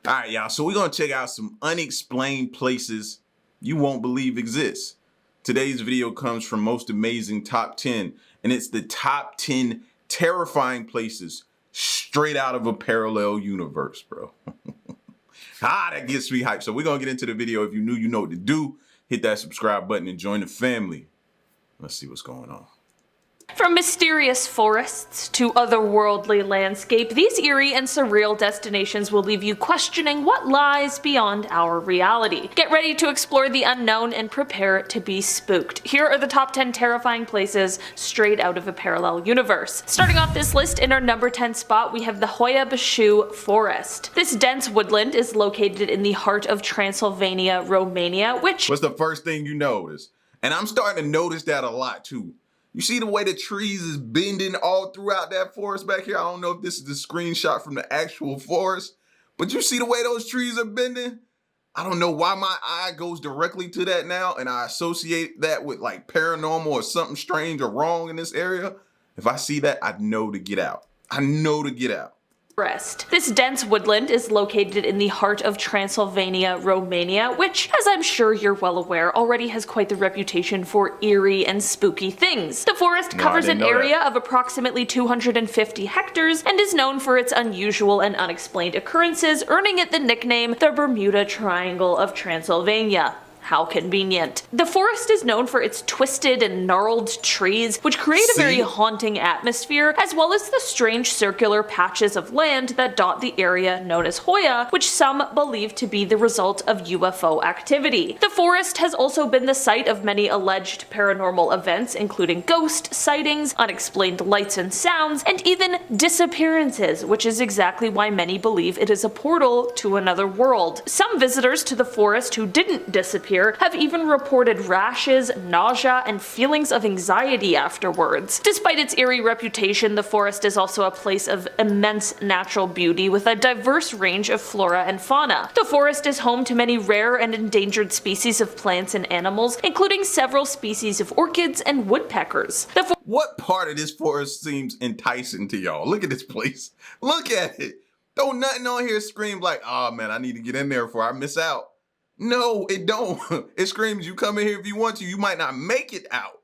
All right, y'all, so we're going to check out some unexplained places you won't believe exist. Today's video comes from Most Amazing Top 10, and it's the top 10 terrifying places straight out of a parallel universe, bro. That gets me hyped. So we're going to get into the video. If you're new, you know what to do. Hit that subscribe button and join the family. Let's see what's going on. From mysterious forests to otherworldly landscape, these eerie and surreal destinations will leave you questioning what lies beyond our reality. Get ready to explore the unknown and prepare to be spooked. Here are the top 10 terrifying places straight out of a parallel universe. Starting off this list, in our number 10 spot, we have the Hoya Bashu forest. This dense woodland is located in the heart of Transylvania, Romania, which... What's the first thing you notice? And I'm starting to notice that a lot too. You see the way the trees is bending all throughout that forest back here? I don't know if this is the screenshot from the actual forest, but you see the way those trees are bending? I don't know why my eye goes directly to that now, and I associate that with like paranormal or something strange or wrong in this area. If I see that, I know to get out. I know to get out. This dense woodland is located in the heart of Transylvania, Romania, which, as I'm sure you're well aware, already has quite the reputation for eerie and spooky things. The forest covers an area of approximately 250 hectares and is known for its unusual and unexplained occurrences, earning it the nickname the Bermuda Triangle of Transylvania. How convenient. The forest is known for its twisted and gnarled trees, which create a very haunting atmosphere, as well as the strange circular patches of land that dot the area known as Hoya, which some believe to be the result of UFO activity. The forest has also been the site of many alleged paranormal events, including ghost sightings, unexplained lights and sounds, and even disappearances, which is exactly why many believe it is a portal to another world. Some visitors to the forest who didn't disappear have even reported rashes, nausea, and feelings of anxiety afterwards. Despite its eerie reputation, the forest is also a place of immense natural beauty with a diverse range of flora and fauna. The forest is home to many rare and endangered species of plants and animals, including several species of orchids and woodpeckers. What part of this forest seems enticing to y'all? Look at this place. Look at it. Don't nothing on here scream like, oh man, I need to get in there before I miss out. No, it don't. It screams you come in here if you want to. You might not make it out.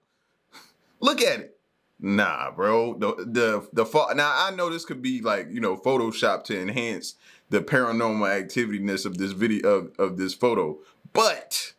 Look at it. Nah, bro. Now I know this could be like, you know, Photoshop to enhance the paranormal activity-ness of this video of this photo. But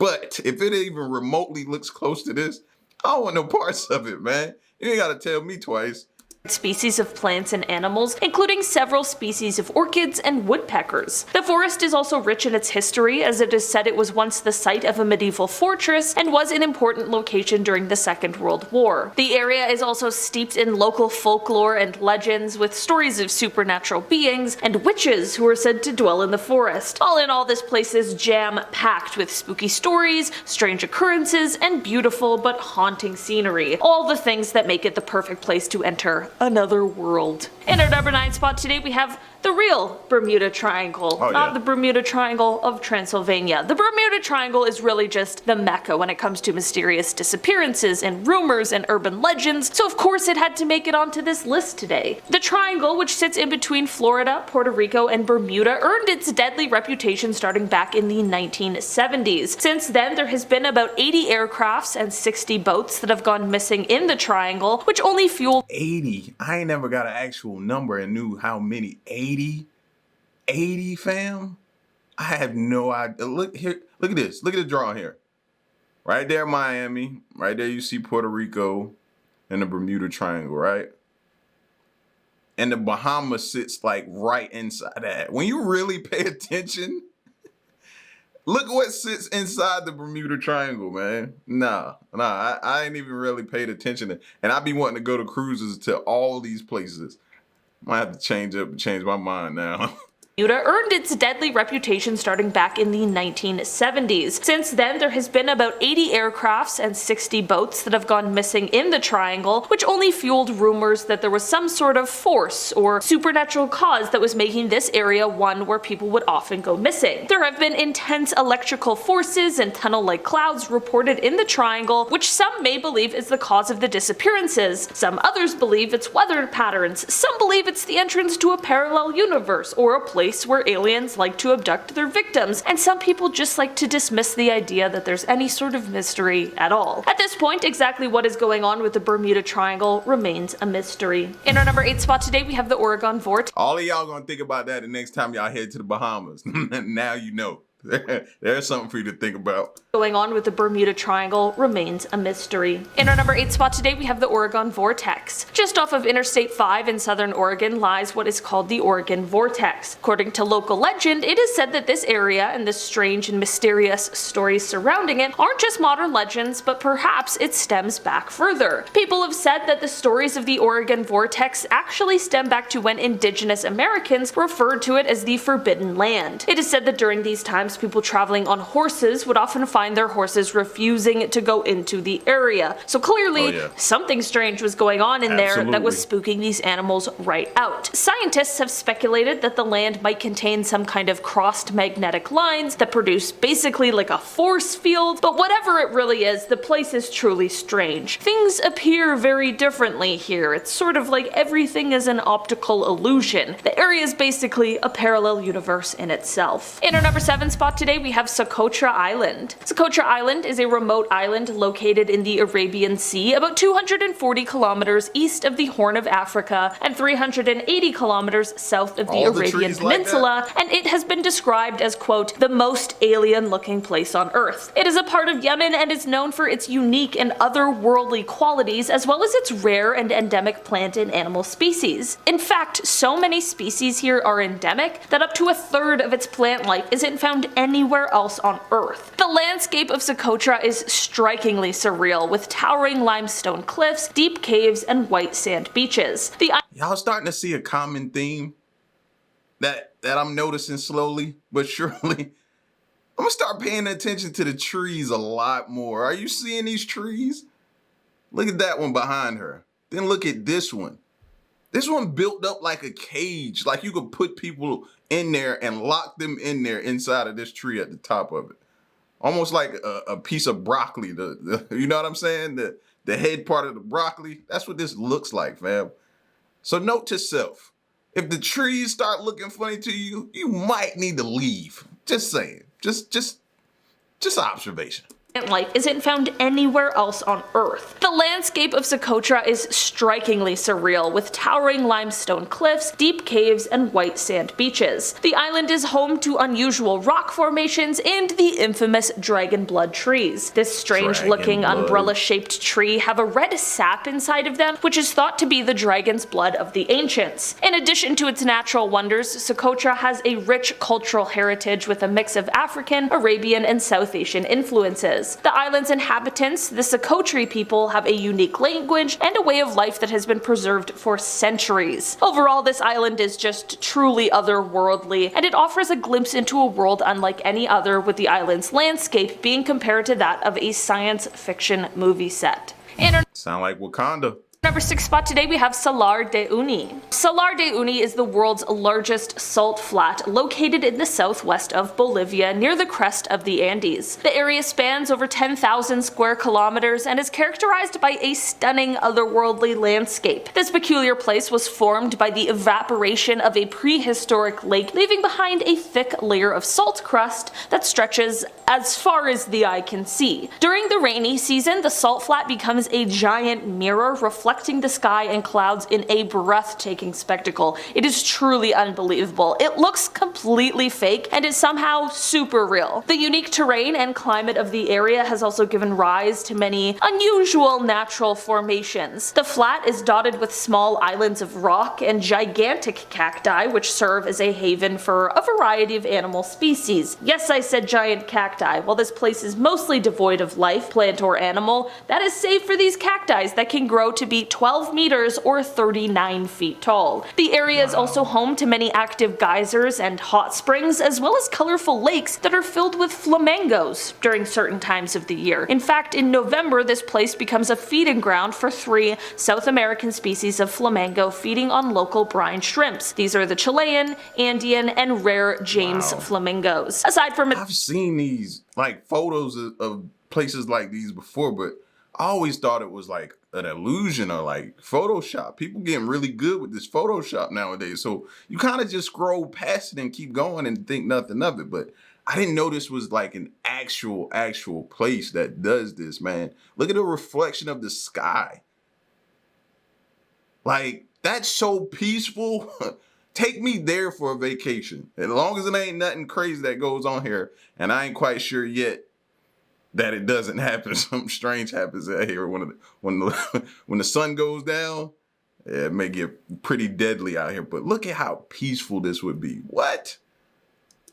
if it even remotely looks close to this, I don't want no parts of it, man. You ain't gotta tell me twice. Species of plants and animals, including several species of orchids and woodpeckers. The forest is also rich in its history, as it is said it was once the site of a medieval fortress and was an important location during the Second World War. The area is also steeped in local folklore and legends, with stories of supernatural beings and witches who are said to dwell in the forest. All in all, this place is jam-packed with spooky stories, strange occurrences, and beautiful but haunting scenery. All the things that make it the perfect place to enter another world. In our number 9 spot today, we have the real Bermuda Triangle, not the Bermuda Triangle of Transylvania. The Bermuda Triangle is really just the mecca when it comes to mysterious disappearances and rumors and urban legends, so of course it had to make it onto this list today. The triangle, which sits in between Florida, Puerto Rico, and Bermuda, earned its deadly reputation starting back in the 1970s. Since then, there has been about 80 aircrafts and 60 boats that have gone missing in the triangle, which only fueled 80. I ain't never got an actual number and knew how many. 80 fam? I have no idea. Look here, look at this. Look at the drawing here. Right there, Miami. Right there, you see Puerto Rico and the Bermuda Triangle, right? And the Bahamas sits like right inside that. When you really pay attention, look what sits inside the Bermuda Triangle, man. Nah, I ain't even really paid attention to, and I be wanting to go to cruises to all these places. Might have to change my mind now. Bermuda earned its deadly reputation starting back in the 1970s. Since then, there has been about 80 aircrafts and 60 boats that have gone missing in the triangle, which only fueled rumors that there was some sort of force or supernatural cause that was making this area one where people would often go missing. There have been intense electrical forces and tunnel-like clouds reported in the triangle, which some may believe is the cause of the disappearances. Some others believe it's weather patterns. Some believe it's the entrance to a parallel universe or a place place where aliens like to abduct their victims, and some people just like to dismiss the idea that there's any sort of mystery at all. At this point, exactly what is going on with the Bermuda Triangle remains a mystery. In our number 8 spot today, we have the Oregon Vort. All of y'all gonna think about that the next time y'all head to the Bahamas. Now you know. There's something for you to think about. Going on with the Bermuda Triangle remains a mystery. In our number 8 spot today, we have the Oregon Vortex. Just off of Interstate 5 in southern Oregon lies what is called the Oregon Vortex. According to local legend, it is said that this area and the strange and mysterious stories surrounding it aren't just modern legends, but perhaps it stems back further. People have said that the stories of the Oregon Vortex actually stem back to when indigenous Americans referred to it as the Forbidden Land. It is said that during these times, people traveling on horses would often find their horses refusing to go into the area. So clearly, something strange was going on in there that was spooking these animals right out. Scientists have speculated that the land might contain some kind of crossed magnetic lines that produce basically like a force field, but whatever it really is, the place is truly strange. Things appear very differently here. It's sort of like everything is an optical illusion. The area is basically a parallel universe in itself. In our number 7 spot today, we have Socotra Island. Socotra Island is a remote island located in the Arabian Sea, about 240 kilometers east of the Horn of Africa and 380 kilometers south of the Arabian Peninsula, and it has been described as, quote, the most alien-looking place on Earth. It is a part of Yemen and is known for its unique and otherworldly qualities, as well as its rare and endemic plant and animal species. In fact, so many species here are endemic that up to a third of its plant life isn't found anywhere else on Earth. The landscape of Socotra is strikingly surreal, with towering limestone cliffs, deep caves, and white sand beaches. Y'all starting to see a common theme that I'm noticing slowly but surely. I'm gonna start paying attention to the trees a lot more. Are you seeing these trees? Look at that one behind her. Then look at this one. This one built up like a cage, like you could put people in there and lock them in there inside of this tree at the top of it. Almost like a piece of broccoli. You know what I'm saying? The head part of the broccoli. That's what this looks like, fam. So note to self, if the trees start looking funny to you, you might need to leave. Just saying. Just observation. Life isn't found anywhere else on Earth. The landscape of Socotra is strikingly surreal, with towering limestone cliffs, deep caves, and white sand beaches. The island is home to unusual rock formations and the infamous dragon blood trees. This strange-looking umbrella-shaped tree have a red sap inside of them, which is thought to be the dragon's blood of the ancients. In addition to its natural wonders, Socotra has a rich cultural heritage with a mix of African, Arabian, and South Asian influences. The island's inhabitants, the Socotri people, have a unique language and a way of life that has been preserved for centuries. Overall, this island is just truly otherworldly, and it offers a glimpse into a world unlike any other, with the island's landscape being compared to that of a science fiction movie set. Sound like Wakanda. Number 6 spot today, we have Salar de Uni. Salar de Uni is the world's largest salt flat located in the southwest of Bolivia near the crest of the Andes. The area spans over 10,000 square kilometers and is characterized by a stunning otherworldly landscape. This peculiar place was formed by the evaporation of a prehistoric lake, leaving behind a thick layer of salt crust that stretches as far as the eye can see. During the rainy season, the salt flat becomes a giant mirror reflecting the sky and clouds in a breathtaking spectacle. It is truly unbelievable. It looks completely fake and is somehow super real. The unique terrain and climate of the area has also given rise to many unusual natural formations. The flat is dotted with small islands of rock and gigantic cacti, which serve as a haven for a variety of animal species. Yes, I said giant cacti. While this place is mostly devoid of life, plant or animal, that is save for these cacti that can grow to be 12 meters or 39 feet tall. The area is also home to many active geysers and hot springs, as well as colorful lakes that are filled with flamingos during certain times of the year. In fact, in November, this place becomes a feeding ground for 3 South American species of flamingo feeding on local brine shrimps. These are the Chilean, Andean, and rare James flamingos. Aside from I've seen these like photos of places like these before, but I always thought it was like an illusion or like Photoshop. People getting really good with this Photoshop nowadays. So you kind of just scroll past it and keep going and think nothing of it. But I didn't know this was like an actual place that does this, man. Look at the reflection of the sky. Like, that's so peaceful. Take me there for a vacation. As long as it ain't nothing crazy that goes on here. And I ain't quite sure yet that it doesn't happen. Something strange happens out here when the sun goes down. It may get pretty deadly out here. But look at how peaceful this would be. What?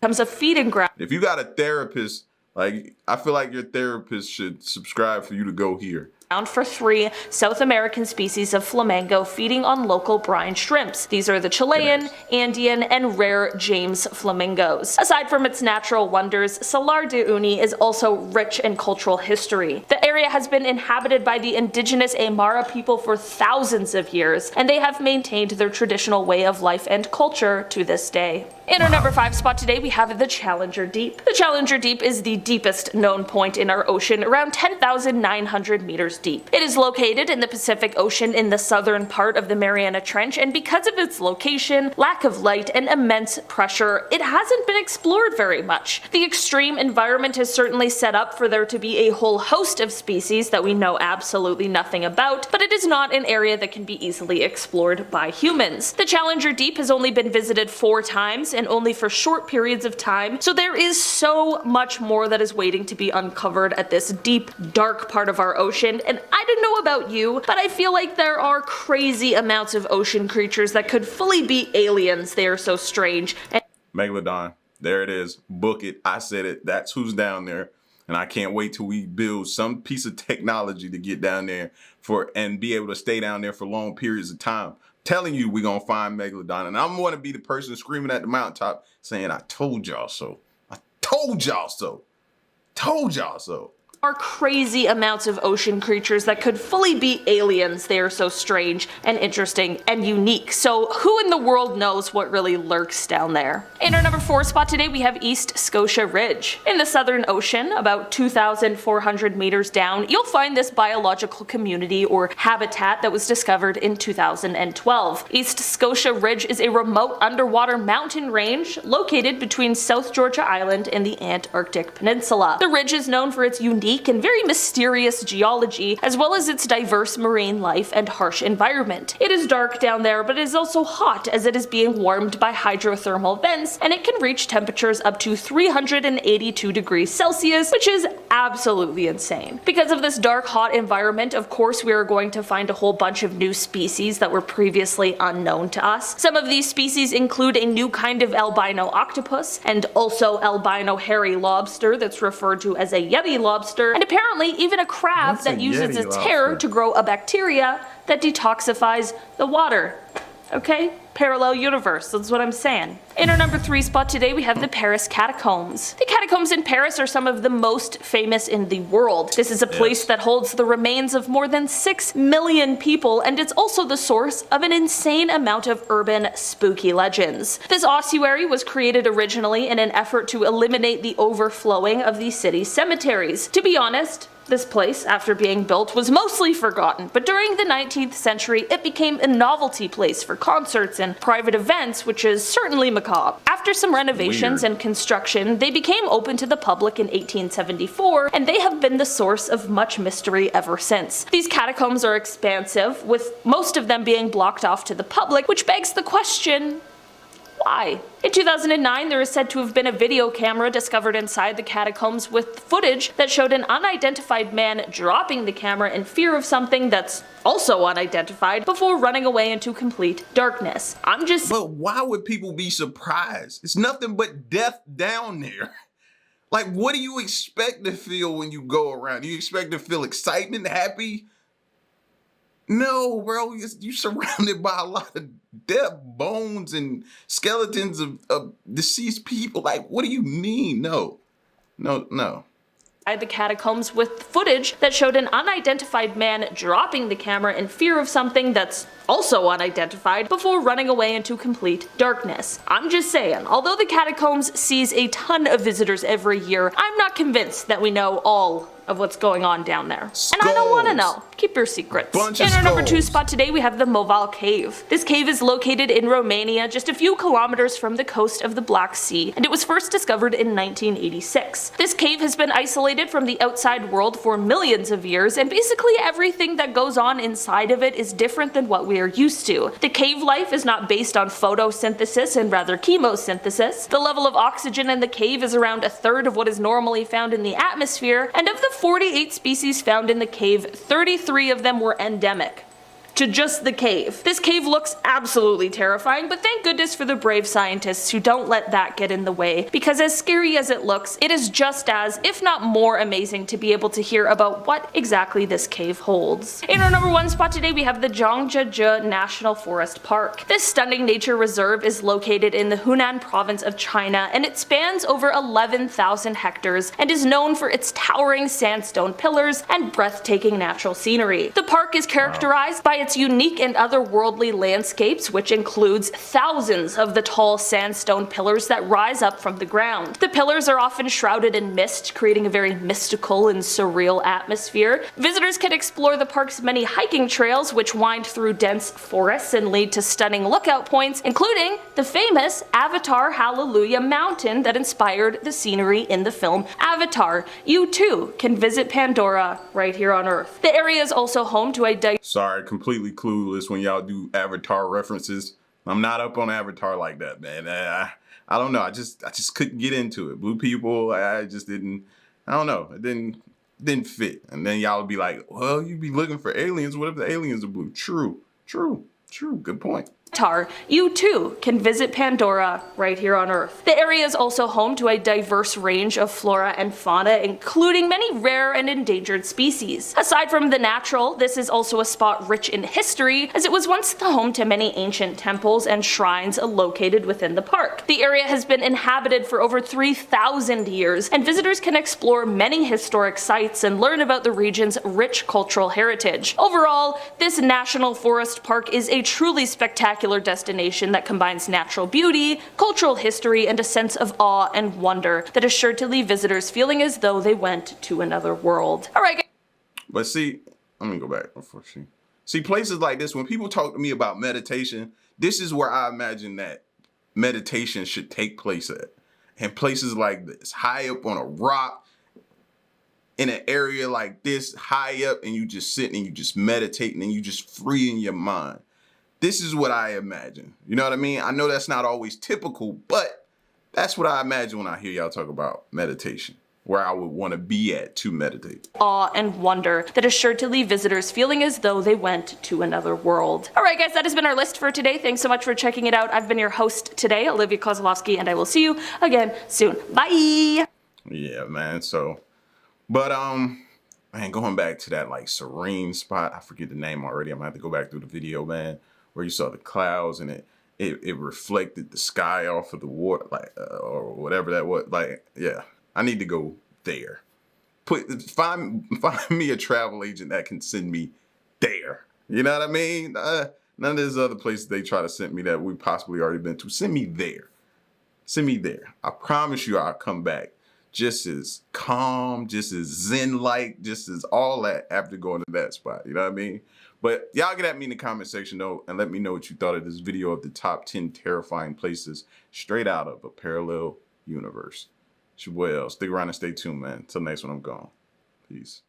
Comes a feeding ground. If you got a therapist, like, I feel like your therapist should subscribe for you to go here. For 3 South American species of flamingo feeding on local brine shrimps. These are the Chilean, Andean, and rare James flamingos. Aside from its natural wonders, Salar de Uni is also rich in cultural history. The area has been inhabited by the indigenous Aymara people for thousands of years, and they have maintained their traditional way of life and culture to this day. In our number 5 spot today, we have the Challenger Deep. The Challenger Deep is the deepest known point in our ocean, around 10,900 meters deep. It is located in the Pacific Ocean in the southern part of the Mariana Trench, and because of its location, lack of light, and immense pressure, it hasn't been explored very much. The extreme environment is certainly set up for there to be a whole host of species that we know absolutely nothing about, but it is not an area that can be easily explored by humans. The Challenger Deep has only been visited 4 times, and only for short periods of time, so there is so much more that is waiting to be uncovered at this deep, dark part of our ocean. And I don't know about you, but I feel like there are crazy amounts of ocean creatures that could fully be aliens. They are so strange. Megalodon, there it is. Book it. I said it. That's who's down there. And I can't wait till we build some piece of technology to get down there and be able to stay down there for long periods of time. Telling you we're going to find Megalodon. And I'm going to be the person screaming at the mountaintop saying, I told y'all so. I told y'all so. Told y'all so. Are crazy amounts of ocean creatures that could fully be aliens. They are so strange and interesting and unique. So who in the world knows what really lurks down there? In our number 4 spot today, we have East Scotia Ridge. In the Southern Ocean, about 2,400 meters down, you'll find this biological community or habitat that was discovered in 2012. East Scotia Ridge is a remote underwater mountain range located between South Georgia Island and the Antarctic Peninsula. The ridge is known for its unique and very mysterious geology, as well as its diverse marine life and harsh environment. It is dark down there, but it is also hot as it is being warmed by hydrothermal vents, and it can reach temperatures up to 382 degrees Celsius, which is absolutely insane. Because of this dark, hot environment, of course, we are going to find a whole bunch of new species that were previously unknown to us. Some of these species include a new kind of albino octopus, and also albino hairy lobster that's referred to as a yeti lobster, and apparently even a crab that uses its hair to grow a bacteria that detoxifies the water. Okay? Parallel universe, that's what I'm saying. In our number 3 spot today, we have the Paris Catacombs. The catacombs in Paris are some of the most famous in the world. This is a place that holds the remains of more than 6 million people, and it's also the source of an insane amount of urban spooky legends. This ossuary was created originally in an effort to eliminate the overflowing of the city's cemeteries. To be honest, this place, after being built, was mostly forgotten, but during the 19th century it became a novelty place for concerts and private events, which is certainly macabre. After some renovations and construction, they became open to the public in 1874, and they have been the source of much mystery ever since. These catacombs are expansive, with most of them being blocked off to the public, which begs the question, why? In 2009, there is said to have been a video camera discovered inside the catacombs with footage that showed an unidentified man dropping the camera in fear of something that's also unidentified before running away into complete darkness. But why would people be surprised? It's nothing but death down there. Like, what do you expect to feel when you go around? Do you expect to feel excitement, happy? No, bro, you're surrounded by a lot of dead bones and skeletons of deceased people. Like, what do you mean? No. The catacombs with footage that showed an unidentified man dropping the camera in fear of something that's also unidentified before running away into complete darkness. I'm just saying, although the catacombs sees a ton of visitors every year, I'm not convinced that we know all of what's going on down there. And I don't want to know. Keep your secrets. In our number 2 spot today, we have the Moval Cave. This cave is located in Romania, just a few kilometers from the coast of the Black Sea, and it was first discovered in 1986. This cave has been isolated from the outside world for millions of years, and basically everything that goes on inside of it is different than what we are used to. The cave life is not based on photosynthesis and rather chemosynthesis. The level of oxygen in the cave is around a third of what is normally found in the atmosphere, and of the 48 species found in the cave, 33 of them were endemic to just the cave. This cave looks absolutely terrifying, but thank goodness for the brave scientists who don't let that get in the way, because as scary as it looks, it is just as, if not more amazing to be able to hear about what exactly this cave holds. In our number 1 spot today, we have the Zhangjiajie National Forest Park. This stunning nature reserve is located in the Hunan province of China, and it spans over 11,000 hectares and is known for its towering sandstone pillars and breathtaking natural scenery. The park is characterized by its unique and otherworldly landscapes, which includes thousands of the tall sandstone pillars that rise up from the ground. The pillars are often shrouded in mist, creating a very mystical and surreal atmosphere. Visitors can explore the park's many hiking trails, which wind through dense forests and lead to stunning lookout points, including the famous Avatar Hallelujah Mountain that inspired the scenery in the film Avatar. You too can visit Pandora right here on Earth. The area is also home to a Sorry, completely clueless when y'all do Avatar references. I'm not up on Avatar like that, man. I don't know. I just couldn't get into it. Blue people, I just didn't. I don't know. It didn't fit. And then y'all would be like, well, you be looking for aliens. What if the aliens are blue? True. Good point. You too can visit Pandora right here on Earth. The area is also home to a diverse range of flora and fauna, including many rare and endangered species. Aside from the natural, this is also a spot rich in history, as it was once the home to many ancient temples and shrines located within the park. The area has been inhabited for over 3,000 years, and visitors can explore many historic sites and learn about the region's rich cultural heritage. Overall, this national forest park is a truly spectacular destination that combines natural beauty, cultural history, and a sense of awe and wonder that is sure to leave visitors feeling as though they went to another world. Alright, guys. But see, let me go back before she. See, places like this, when people talk to me about meditation, this is where I imagine that meditation should take place at. And places like this, high up on a rock, in an area like this, high up, and you just sitting and you just meditating and you just freeing your mind. This is what I imagine. You know what I mean? I know that's not always typical, but that's what I imagine when I hear y'all talk about meditation, where I would want to be at to meditate. Awe and wonder that is sure to leave visitors feeling as though they went to another world. Alright guys, that has been our list for today. Thanks so much for checking it out. I've been your host today, Olivia Kozlowski, and I will see you again soon. Bye! Yeah, man. So, but man, going back to that like serene spot, I forget the name already. I'm gonna have to go back through the video, man, where you saw the clouds and it reflected the sky off of the water, like or whatever that was. Like, yeah, I need to go there. Find me a travel agent that can send me there. You know what I mean? None of these other places they try to send me that we possibly already been to. Send me there. Send me there. I promise you I'll come back just as calm, just as zen-like, just as all that after going to that spot. You know what I mean? But y'all get at me in the comment section though, and let me know what you thought of this video of the top 10 terrifying places straight out of a parallel universe. It's your boy L. Stick around and stay tuned, man. Till next one, I'm gone. Peace.